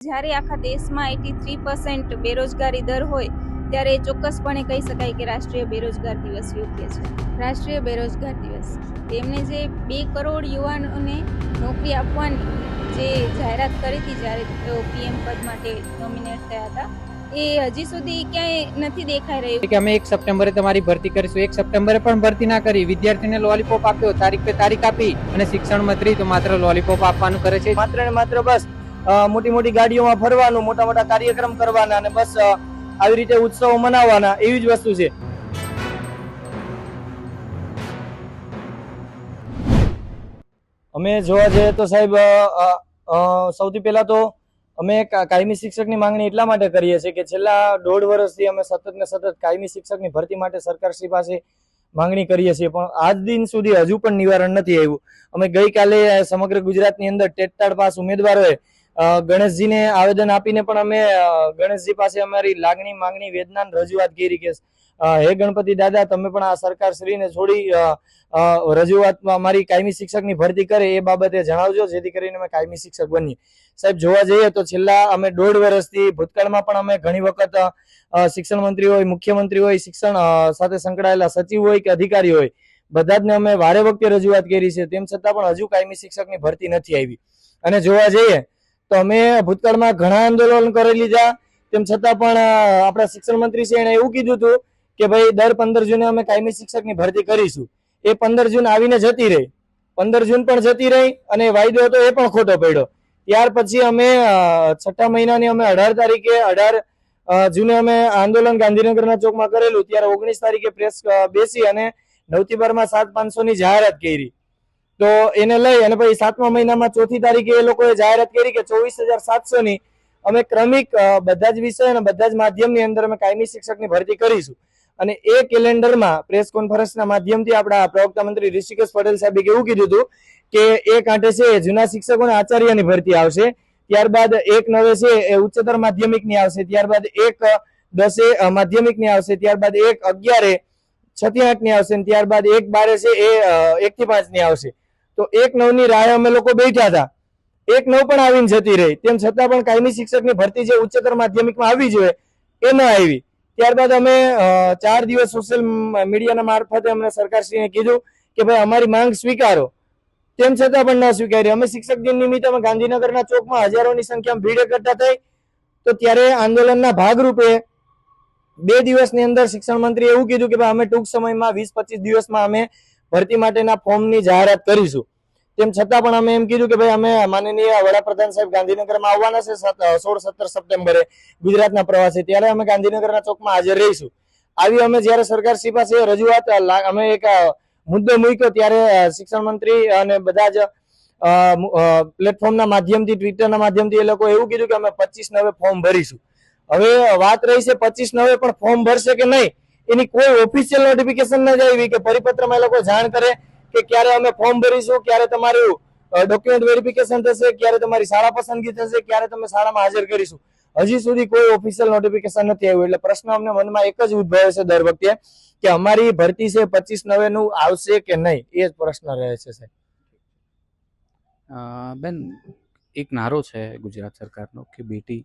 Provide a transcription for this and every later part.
જ્યારે આખા દેશમાં 83% બેરોજગારી દર હોય ત્યારે ચોક્કસપણે કહી શકાય કે રાષ્ટ્રીય બેરોજગાર દિવસ યોગ્ય છે. રાષ્ટ્રીય બેરોજગાર દિવસ તેમણે જે 2 કરોડ યુવાનોને નોકરી આપવાની જે જાહેરાત કરી હતી જ્યારે તેઓ પીએમ પદ માટે નોમિનેટ થયા હતા, એ હજી સુધી ક્યાંય નથી દેખાઈ રહ્યું કે અમે 1 સપ્ટેમ્બરે તમારી ભરતી કરીશું. 1 સપ્ટેમ્બરે પણ ભરતી ના કરી, વિદ્યાર્થીને લોલીપોપ આપ્યો, તારીખ પે તારીખ આપી, અને શિક્ષણ મંત્રી તો માત્ર લોલીપોપ આપવાનું કરે છે. માત્ર ને માત્ર બસ મોટી મોટી ગાડીઓમાં ફરવાનું, મોટા મોટા કાર્યક્રમ કરવાના અને બસ આવી રીતે ઉત્સવો મનાવવાના, એવી જ વસ્તુ છે. અમે જોવા જઈએ તો સાહેબ સૌથી પહેલા તો અમે કાયમી શિક્ષકની માંગણી એટલા માટે કરીએ છીએ કે છેલ્લા 1.5 વર્ષથી અમે સતત કાયમી શિક્ષકની ભરતી માટે સરકારશ્રી પાસે માંગણી કરીએ છીએ, પણ આજ દિન સુધી હજુ પણ નિવારણ નથી આવ્યું. અમે ગઈકાલે સમગ્ર ગુજરાતની અંદર ટેટટાળ પાસ ઉમેદવારોએ ગણેશજીને આવેદન આપીને પણ અમે ગણેશજી પાસે અમારી લાગણી, માંગણી, વેદના રજૂઆત કરી કે હે ગણપતિ દાદા, તમે પણ આ સરકારશ્રીને છોડી રજૂઆતમાં અમારી કાયમી શિક્ષકની ભરતી કરે એ બાબતે જણાવજો, જેથી કરીને અમે કાયમી શિક્ષક બનીએ. સાહેબ જોવા જઈએ તો છેલ્લા અમે 1.5 વર્ષથી ભૂતકાળમાં પણ અમે ઘણી વખત શિક્ષણ મંત્રી હોય, મુખ્યમંત્રી હોય, શિક્ષણ સાથે સંકળાયેલા સચિવ હોય કે અધિકારી હોય, બધા જ ને અમે વારે વખતે રજૂઆત કરી છે, તેમ છતાં પણ હજુ કાયમી શિક્ષકની ભરતી નથી આવી. અને જોવા જઈએ તો અમે ભૂતકાળમાં ઘણા આંદોલન કરી લીધા, તેમ છતાં પણ આપણા શિક્ષણ મંત્રી છે એને એવું કીધું હતું કે ભાઈ દર 15 જૂને અમે કાયમી શિક્ષકની ભરતી કરીશું. એ 15 જૂન આવીને જતી રહી, 15 જૂન પણ જતી રહી અને વાયદો હતો એ પણ ખોટો પડ્યો. ત્યાર પછી અમે 6ઠા મહિનાની અમે 18 જૂને અમે આંદોલન ગાંધીનગરના ચોકમાં કરેલું. ત્યારે 19 તારીખે પ્રેસ બેસી અને 9 થી 12 માં 7,500 ની જાહેરાત કરી. તો એને લઈ અને પછી 7મા મહિનામાં 4મી તારીખે એ લોકોએ જાહેરાત કરી કે 24,700 ની અમે ક્રમિક બધા જ વિષય અને બધા જ માધ્યમની અંદર અમે કાયમી શિક્ષકની ભરતી કરીશું. અને એ કેલેન્ડરમાં પ્રેસ કોન્ફરન્સના માધ્યમથી આપણા પ્રવક્તા મંત્રી ઋષિકેશ પટેલ સાહેબે એવું કીધું હતું કે એ કાંઠે છે જૂના શિક્ષકોને આચાર્યની ભરતી આવશે, ત્યારબાદ 1/9 છે એ ઉચ્ચતર માધ્યમિકની આવશે, ત્યારબાદ 1/10 માધ્યમિકની આવશે, ત્યારબાદ 1/11 6 થી 8 ની આવશે, ત્યારબાદ 1/12 છે એ 1 થી 5 ની આવશે. તો 1/9 ની રાહ અમે લોકો બેઠા હતા. 1/9 પણ આવીને જતી રહી, તેમ છતાં પણ કાયમી શિક્ષકની ભરતી જે ઉચ્ચતર માધ્યમિકમાં આવી જોઈએ એ ન આવી. ત્યારબાદ અમે 4 દિવસ સોશિયલ મીડિયાના મારફતે અમને સરકારશ્રીને કીધું કે ભાઈ અમારી માંગ સ્વીકારો, તેમ છતાં પણ ન સ્વીકારી. અમે શિક્ષક દિન નિમિત્તે અમે ગાંધીનગરના ચોકમાં હજારોની સંખ્યામાં ભીડ એકઠા થઈ. તો ત્યારે આંદોલનના ભાગરૂપે 2 દિવસની અંદર શિક્ષણ મંત્રી એવું કીધું કે ભાઈ અમે ટૂંક સમયમાં 20-25 દિવસમાં અમે ભરતી માટેના ફોર્મની જાહેરાત કરીશું. તેમ છતાં પણ અમે એમ કીધું કે ભાઈ અમે માનનીય વડાપ્રધાન સાહેબ ગાંધીનગરમાં આવવાના છે 16-17 સપ્ટેમ્બરે ગુજરાતના પ્રવાસે, ત્યારે અમે ગાંધીનગરના ચોકમાં હાજર રહીશું. આવી અમે જ્યારે સરકારશ્રી પાસે રજૂઆત અમે એક મુદ્દો મૂક્યો, ત્યારે શિક્ષણ મંત્રી અને બધા જ પ્લેટફોર્મના માધ્યમથી, ટ્વિટરના માધ્યમથી એ લોકો એવું કીધું કે અમે 25/9 ફોર્મ ભરીશું. હવે વાત રહી છે 25/9 પણ ફોર્મ ભરશે કે નહીં એની કોઈ ઓફિશિયલ નોટિફિકેશન ન આવી કે પરિપત્રમાં એ લોકો જાણ કરે કે ક્યારે અમે ફોર્મ ભરીશું, ક્યારે તમારું ડોક્યુમેન્ટ વેરિફિકેશન થશે, ક્યારે તમારી શાળા પસંદગી થશે, ક્યારે તમે શાળામાં હાજર કરીશું. હજી સુધી કોઈ ઓફિશિયલ નોટિફિકેશન નથી આવ્યું. એટલે પ્રશ્ન અમને મનમાં એક જ ઉદ્ભવે છે દર વખતે કે અમારી ભરતી છે 25/9 નું આવશે કે નહીં, એ જ પ્રશ્ન રહે છે સાહેબ. બેન, એક નારો છે ગુજરાત સરકારનો કે બેટી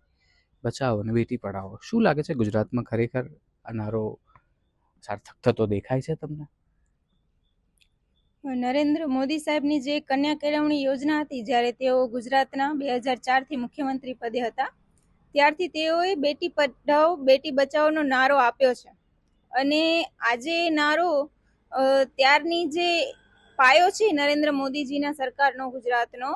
બચાવો અને બેટી પઢાવો. શું લાગે છે ગુજરાતમાં ખરેખર આ નારો સાર્થક થતો દેખાય છે તમને? નરેન્દ્ર મોદી સાહેબની જે કન્યા કેળવણી યોજના હતી, જ્યારે તેઓ ગુજરાતના 2004 થી મુખ્યમંત્રી પદે હતા, ત્યારથી તેઓએ બેટી પઢાઓ બેટી બચાવોનો નારો આપ્યો છે. અને આજે નારો ત્યારની જે પાયો છે નરેન્દ્ર મોદીજીના સરકારનો ગુજરાતનો,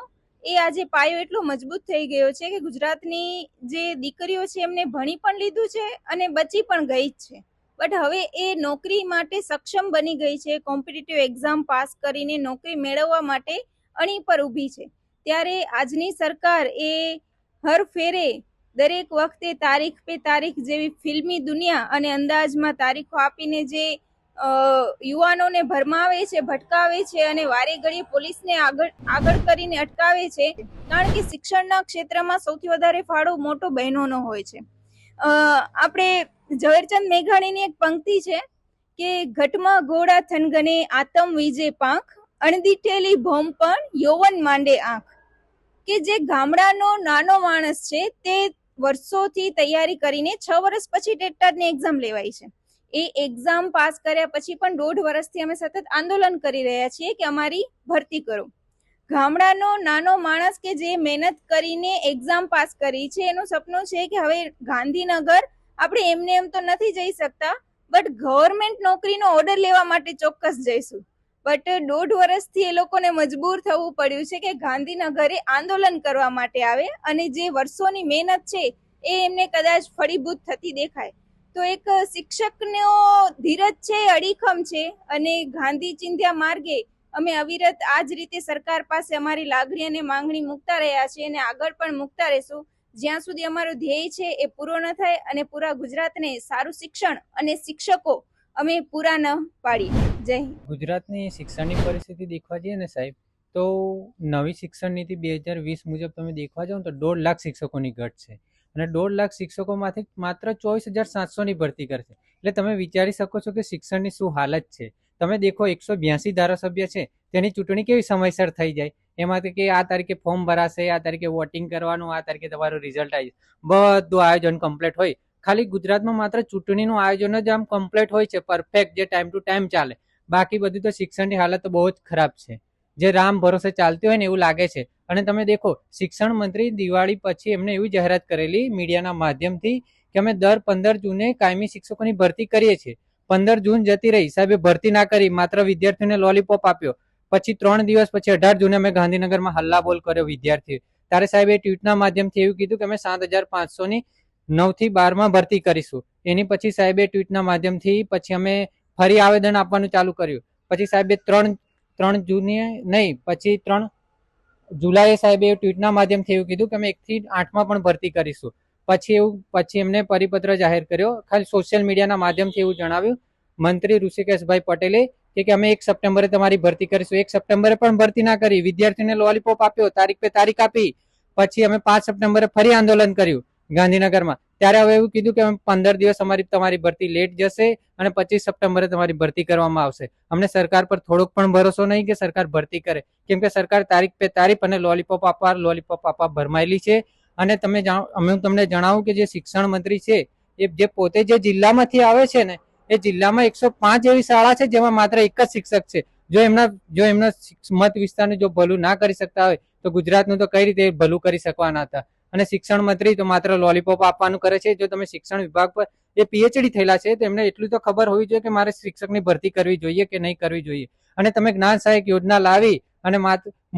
એ આજે પાયો એટલો મજબૂત થઈ ગયો છે કે ગુજરાતની જે દીકરીઓ છે એમને ભણી પણ લીધું છે અને બચી પણ ગઈ જ છે. બટ હવે એ નોકરી માટે સક્ષમ બની ગઈ છે, કોમ્પિટિટિવ એક્ઝામ પાસ કરીને નોકરી મેળવવા માટે અણી પર ઊભી છે. ત્યારે આજની સરકાર એ હર ફેરે દરેક વખતે તારીખ પે તારીખ જેવી ફિલ્મી દુનિયા અને અંદાજમાં તારીખો આપીને જે યુવાનોને ભરમાવે છે, ભટકાવે છે અને વારે ઘડીએ પોલીસને આગળ કરીને અટકાવે છે. કારણ કે શિક્ષણના ક્ષેત્રમાં સૌથી વધારે ફાળો મોટો બહેનોનો હોય છે. આપણે ઝવેરચંદ મેઘાણીની એક પંક્તિ છે કે ઘટમાં ઘોડા થનગને આતમ વીજે પાંખ, અણદીઠેલી ભોમ પણ યૌવન માંડે આંખ. કે જે ગામડાનો નાનો માણસ છે તે વર્ષોથી તૈયારી કરીને 6 વર્ષ પછી ટેટની એક્ઝામ લેવાય છે. એ એક્ઝામ પાસ કર્યા પછી પણ 1.5 વર્ષથી અમે સતત આંદોલન કરી રહ્યા છીએ કે અમારી ભરતી કરો. ગામડાનો નાનો માણસ કે જે મહેનત કરીને એક્ઝામ પાસ કરી છે એનું સપનું છે કે હવે ગાંધીનગર આપણે એમને એમ તો નથી જઈ શકતા, બટ ગવર્મેન્ટ નોકરીનો ઓર્ડર લેવા માટે ચોક્કસ જઈશું. બટ 1.5 વર્ષથી એ લોકોને મજબૂર થવું પડ્યું છે કે ગાંધીનગરે આંદોલન કરવા માટે આવે અને જે વર્ષોની મહેનત છે એ એમને કદાચ ફળીભૂત થતી દેખાય. તો એક શિક્ષકનો ધીરજ છે, અડીખમ છે અને ગાંધી ચિંધ્યા માર્ગે અમે અવિરત આ જ રીતે સરકાર પાસે અમારી લાગણી અને માંગણી મૂકતા રહ્યા છીએ અને આગળ પણ મૂકતા રહેશું જ્યાં સુધી અમારો ધ્યેય છે એ પૂરો ન થાય અને પૂરા ગુજરાતને સારું શિક્ષણ અને શિક્ષકો અમે પૂરા ન પાડીએ. જય હિન્દ. ગુજરાતની શિક્ષણની પરિસ્થિતિ દેખવા જઈએ ને સાહેબ, તો નવી શિક્ષણ નીતિ 2020 મુજબ તમે દેખવા જાઓ તો 1.5 લાખ શિક્ષકોની ઘટ છે અને 1.5 લાખ શિક્ષકોમાંથી માત્ર 24,700ની ભરતી કરશે. એટલે તમે વિચારી શકો છો કે શિક્ષણની શું હાલત છે. તમે દેખો 182 ધારાસભ્ય છે તેની ચૂંટણી કેવી સમયસર થઈ જાય, એમાંથી કે આ તારીખે ફોર્મ ભરાશે, આ તારીખે વોટિંગ કરવાનું, આ તારીખે તમારું રિઝલ્ટ આવી જાય, બધું આયોજન કમ્પ્લીટ હોય. ખાલી ગુજરાતમાં માત્ર ચૂંટણીનું આયોજન જ આમ કમ્પ્લીટ હોય છે, પરફેક્ટ, જે ટાઈમ ટુ ટાઈમ ચાલે. બાકી બધી તો શિક્ષણની હાલત તો બહુ જ ખરાબ છે, જે રામ ભરોસે ચાલતી હોય ને એવું લાગે છે. અને તમે દેખો શિક્ષણ મંત્રી દિવાળી પછી એમને એવી જાહેરાત કરેલી મીડિયાના માધ્યમથી કે અમે દર 15 જૂને કાયમી શિક્ષકોની ભરતી કરીએ છીએ. 15 જૂન જતી રહી, સાહેબે ભરતી ના કરી, માત્ર વિદ્યાર્થીઓને લોલીપોપ આપ્યો. પછી 3 દિવસ પછી 18 જૂને અમે ગાંધીનગરમાં હલ્લાબોલ કર્યો વિદ્યાર્થીઓ. ત્યારે સાહેબે ટ્વીટના માધ્યમથી એવું કીધું કે અમે 7,500ની 9 થી 12માં ભરતી કરીશું. એની પછી સાહેબે ટ્વીટના માધ્યમથી પછી અમે ફરી આવેદન આપવાનું ચાલુ કર્યું. પછી સાહેબે 3 જૂને નહીં, પછી 3 જુલાઈએ સાહેબે ટ્વીટના માધ્યમથી એવું કીધું કે અમે 1 થી 8માં પણ ભરતી કરીશું. પછી એમને પરિપત્ર જાહેર કર્યો, ખાલી સોશિયલ મીડિયાના માધ્યમથી એવું જણાવ્યું મંત્રી ઋષિકેશભાઈ પટેલે કે અમે 1 સપ્ટેમ્બરે તમારી ભરતી કરીશું. 1 સપ્ટેમ્બરે પણ ભરતી ના કરી, વિદ્યાર્થીઓને લોલીપોપ આપ્યો, તારીખ પે તારીખ આપી. પછી અમે 5 સપ્ટેમ્બરે ફરી આંદોલન કર્યું ગાંધીનગરમાં. ત્યારે હવે એવું કીધું કે 15 દિવસ તમારી ભરતી લેટ જશે અને 25 સપ્ટેમ્બરે તમારી ભરતી કરવામાં આવશે. અમને સરકાર પર થોડોક પણ ભરોસો નહીં કે સરકાર ભરતી કરે, કેમ કે સરકાર તારીખ પે તારીખ અને લોલીપોપ આપવા ભરમાયેલી છે. અને હું તમને જણાવું કે જે શિક્ષણ મંત્રી છે એ જે પોતે જે જિલ્લામાંથી આવે છે ને, એ જિલ્લામાં 105 એવી શાળા છે જેમાં માત્ર એક જ શિક્ષક છે. જો એમના મત વિસ્તારનું જો ભલું ના કરી શકતા હોય તો ગુજરાતનું તો કઈ રીતે ભલું કરી શકવાના હતા. અને શિક્ષણ મંત્રી તો માત્ર લોલીપોપ આપવાનું કરે છે. જો તમે શિક્ષણ વિભાગ પર એ પીએચડી થયેલા છે તો એમને એટલું તો ખબર હોવી જોઈએ કે મારે શિક્ષકની ભરતી કરવી જોઈએ કે નહીં કરવી જોઈએ. અને તમે જ્ઞાન સહાયક યોજના લાવી અને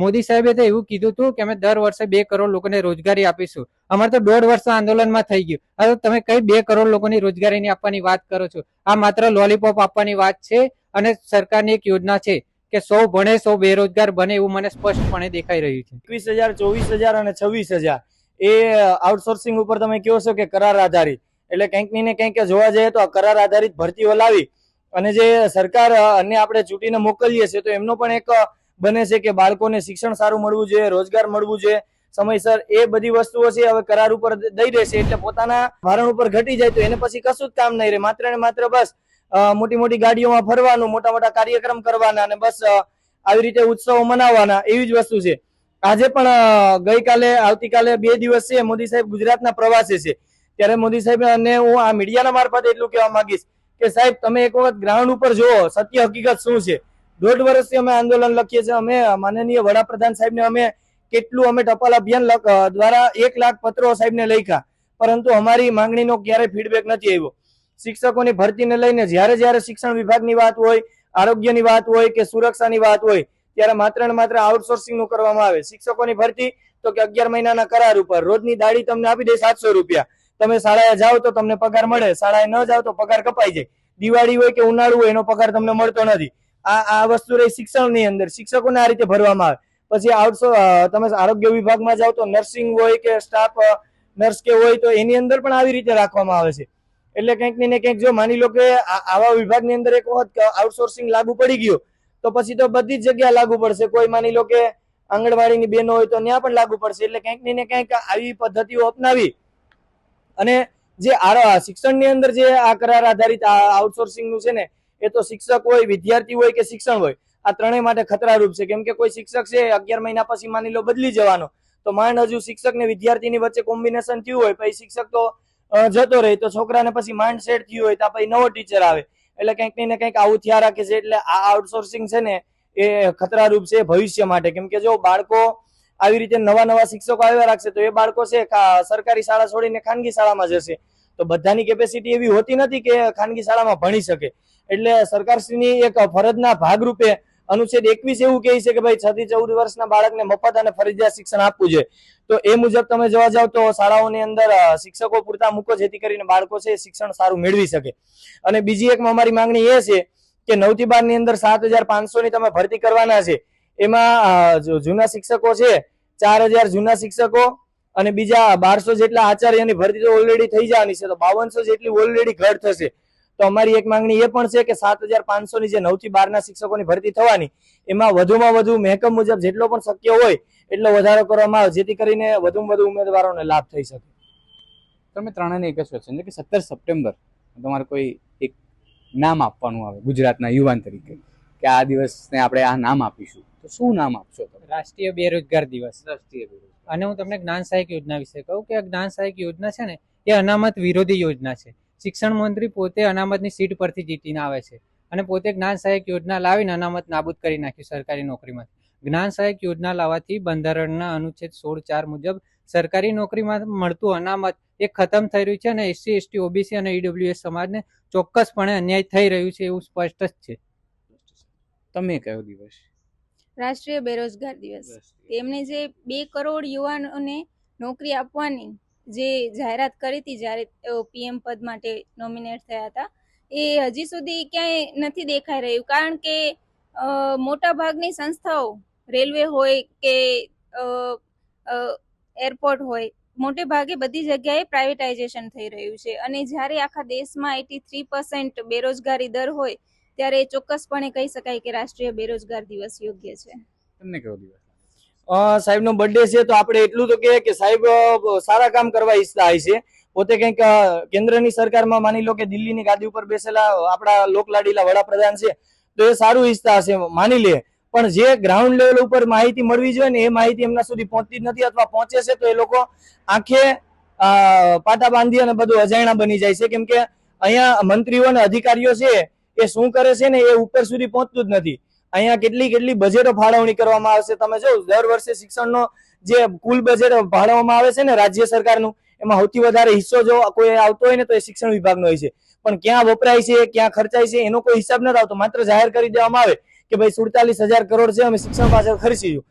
મોદી સાહેબે તો એવું કીધું હતું કે અમે દર વર્ષે 2 કરોડ લોકોને રોજગારી આપીશું. અમારે તો 1.5 વર્ષ આંદોલનમાં થઈ ગયું. હવે તમે કઈ 2 કરોડ લોકોની રોજગારીની આપવાની વાત કરો છો? આ માત્ર લોલીપોપ આપવાની વાત છે. અને સરકારની એક યોજના છે કે 100 ભણે 100 બેરોજગાર બને, એવું મને સ્પષ્ટપણે દેખાઈ રહ્યું છે. 21,000, 24,000 અને 26,000 એ આઉટસોર્સિંગ ઉપર તમે કહો છો કે કરાર આધારિત, એટલે કંઈક ને કંઈક જોવા જઈએ તો આ કરાર આધારિત ભરતીઓ લાવી અને જે સરકાર અને આપણે ચૂંટીને મોકલીએ છીએ તો એમનો પણ એક બને છે કે બાળકોને શિક્ષણ સારું મળવું જોઈએ, રોજગાર મળવું જોઈએ સમયસર. એ બધી વસ્તુઓ છે હવે કરાર ઉપર દઈ દેશે એટલે પોતાના ભારણ ઉપર ઘટી જાય તો એને પછી કશું જ કામ નહીં રહે. માત્ર ને માત્ર બસ મોટી મોટી ગાડીઓમાં ફરવાનું, મોટા મોટા કાર્યક્રમ કરવાના અને બસ આવી રીતે ઉત્સવો મનાવવાના, એવી જ વસ્તુ છે. આજે પણ ગઈકાલે આવતીકાલે 2 દિવસ છે મોદી સાહેબ ગુજરાતના પ્રવાસે છે. ત્યારે મોદી સાહેબ અને હું આ મીડિયાના મારફતે એટલું કહેવા માંગીશ કે સાહેબ તમે એક વખત ગ્રાઉન્ડ ઉપર જુઓ સત્ય હકીકત શું છે. 1.5 વર્ષથી અમે આંદોલન લખીએ છીએ. અમે માનનીય વડાપ્રધાન સાહેબને અમે ટપાલ અભિયાન દ્વારા 1 લાખ પત્રો સાહેબને લખ્યા, પરંતુ અમારી માંગણીનો ક્યારેય ફીડબેક નથી આવ્યો. શિક્ષકોની ભરતીને લઈને જ્યારે શિક્ષણ વિભાગની વાત હોય, આરોગ્યની વાત હોય કે સુરક્ષાની વાત હોય ત્યારે માત્ર ને માત્ર આઉટસોર્સિંગ નું કરવામાં આવે. શિક્ષકોની ભરતી તો કે 11 મહિનાના કરાર ઉપર, રોજની દાડી તમને આપી દે 700 રૂપિયા. તમે શાળાએ જાઓ તો તમને પગાર મળે, શાળાએ ન જાઓ તો પગાર કપાઈ જાય. દિવાળી હોય કે ઉનાળુ હોય એનો પગાર તમને મળતો નથી. આ વસ્તુ રહી શિક્ષણની અંદર. શિક્ષકોને આ રીતે ભરવામાં આવે. પછી તમે આરોગ્ય વિભાગમાં જાઓ તો નર્સિંગ હોય કે સ્ટાફ નર્સ કે હોય તો એની અંદર પણ આવી રીતે રાખવામાં આવે છે. એટલે કંઈક ને કંઈક જો માની લો કે આવા વિભાગની અંદર એક વખત આઉટસોર્સિંગ લાગુ પડી ગયો તો પછી તો બધી જ જગ્યાએ લાગુ પડશે. કોઈ માની લો કે આંગણવાડીની બહેનો હોય તો ત્યાં પણ લાગુ પડશે. એટલે કંઈક ને કંઈક આવી પદ્ધતિઓ અપનાવી અને જે શિક્ષણની અંદર જે આ કરાર આધારિત આઉટસોર્સિંગ નું છે ને, એ તો શિક્ષક હોય, વિદ્યાર્થી હોય કે શિક્ષણ હોય, આ ત્રણેય માટે ખતરારૂપ છે. કેમ કે કોઈ શિક્ષક છે 11 મહિના પછી માની લો બદલી જવાનો, તો માંડ હજુ શિક્ષક ને વિદ્યાર્થીની વચ્ચે કોમ્બિનેશન થયું હોય, પછી શિક્ષક તો જતો રહે, તો છોકરાને પછી માંડ સેટ થયું હોય તો પછી નવો ટીચર આવે, એટલે કંઈક ને કંઈક આવું થયા રાખે છે. એટલે આ આઉટસોર્સિંગ છે ને એ ખતરારૂપ છે ભવિષ્ય માટે. કેમ કે જો બાળકો આવી રીતે નવા નવા શિક્ષકો આવ્યા રાખશે તો એ બાળકો છે સરકારી શાળા છોડીને ખાનગી શાળામાં જશે, તો બધાની કેપેસિટી એવી હોતી નથી કે ખાનગી શાળામાં ભણી શકે. એટલે સરકારશ્રીની એક ફરજના ભાગરૂપે અનુચ્છેદ 21 એવું કહે છે કે ભાઈ 6 થી 14 વર્ષના બાળકને મફત અને ફરજિયાત શિક્ષણ આપવું જોઈએ. તો એ મુજબ તમે જોવા જાવ તો શાળાઓની અંદર શિક્ષકો પૂરતા મૂકો, જેથી કરીને બાળકો છે શિક્ષણ સારું મેળવી શકે. અને બીજી એક અમારી માંગણી એ છે કે 9 થી 12 ની અંદર 7,500 ની તમે ભરતી કરવાના છે. એમાં જૂના શિક્ષકો છે 4,000 જૂના શિક્ષકો અને બીજા 1200 જેટલા આચાર્યની ભરતી તો ઓલરેડી થઈ જવાની છે, તો 5200 જેટલી ઓલરેડી ઘટ થશે. તો અમારી એક માંગણી એ પણ છે કે 7,500 ની જે 9 થી 12 ના શિક્ષકોની ભરતી થવાની, એમાં વધુમાં વધુ મહેકમ મુજબ જેટલો પણ શક્ય હોય એટલો વધારો કરવામાં આવે, જેથી કરીને વધુમાં વધુ ઉમેદવારોને લાભ થઈ શકે. તમે ત્રણેયને એક જ ક્વેશ્ચન છે કે 17 સપ્ટેમ્બર તમારે કોઈ એક નામ આપવાનું આવે ગુજરાતના યુવાન તરીકે કે આ દિવસને આપણે આ નામ આપીશું, તો શું નામ આપશો તમે? રાષ્ટ્રીય બેરોજગાર દિવસ. અને હું તમને જ્ઞાન સહાયક યોજના વિશે કહું કે આ જ્ઞાન સહાયક યોજના છે ને એ અનામત વિરોધી યોજના છે. શિક્ષણ મંત્રી પોતે અનામતની સીટ પરથી જીતીને આવે છે અને પોતે જ્ઞાન સહાયક યોજના લાવીને અનામત નાબૂદ કરી નાખ્યું સરકારી નોકરીમાં. જ્ઞાન સહાયક યોજના લાવવાથી બંધારણના અનુચ્છેદ 16(4) મુજબ સરકારી નોકરીમાં મળતું અનામત એ ખતમ થઈ રહ્યું છે અને SC, ST, OBC અને EWS સમાજને ચોક્કસપણે અન્યાય થઈ રહ્યું છે એવું સ્પષ્ટ જ છે. તમે કયો દિવસ? રાષ્ટ્રીય બેરોજગાર દિવસ. તેમણે જે 2 કરોડ યુવાનોને નોકરી આપવાની જે જાહેરાત કરી હતી જ્યારે તેઓ PM પદ માટે નોમિનેટ થયા હતા, એ હજી સુધી ક્યાંય નથી દેખાઈ રહ્યું. કારણ કે મોટા ભાગની સંસ્થાઓ, રેલવે હોય કે એરપોર્ટ હોય, મોટે ભાગે બધી જગ્યાએ પ્રાઇવેટાઇઝેશન થઈ રહ્યું છે. અને જ્યારે આખા દેશમાં 83% બેરોજગારી દર હોય ત્યારે ચોક્કસપણે કહી શકાય કે રાષ્ટ્રીય બેરોજગાર દિવસ યોગ્ય છે. તમને કયો દિવસ? સાહેબનો બર્થડે છે તો આપણે એટલું તો કે સાહેબ સારા કામ કરવા ઈચ્છતા હોય છે. પોતે કંઈક કેન્દ્રની સરકારમાં માની લો કે દિલ્હીની ગાદી ઉપર બેસેલા આપણા લોકલાડીલા વડાપ્રધાન છે, તો એ સારું ઈચ્છતા હશે માની લે, પણ જે ગ્રાઉન્ડ લેવલ ઉપર માહિતી મળવી જોઈએ ને એ માહિતી એમના સુધી પહોંચતી જ નથી, અથવા પહોંચે છે તો એ લોકો આંખે પાટા બાંધી અને બધું અજાણ્યા બની જાય છે. કેમ કે અહીંયા મંત્રીઓ અને અધિકારીઓ છે એ શું કરે છે ને એ ઉપર સુધી પહોંચતું જ નથી. અહીંયા કેટલી બજેટો ફાળવણી કરવામાં આવે છે. તમે જો દર વર્ષે શિક્ષણનો જે કુલ બજેટ ફાળવવામાં આવે છે ને રાજ્ય સરકારનું, એમાં સૌથી વધારે હિસ્સો જો કોઈ આવતો હોય ને તો એ શિક્ષણ વિભાગનો હોય છે. પણ ક્યાં વપરાય છે, ક્યાં ખર્ચાય છે એનો કોઈ હિસાબ નથી આવતો. માત્ર જાહેર કરી દેવામાં આવે કે ભાઈ 47,000 કરોડ છે, અમે શિક્ષણ પાછળ ખર્ચીશું.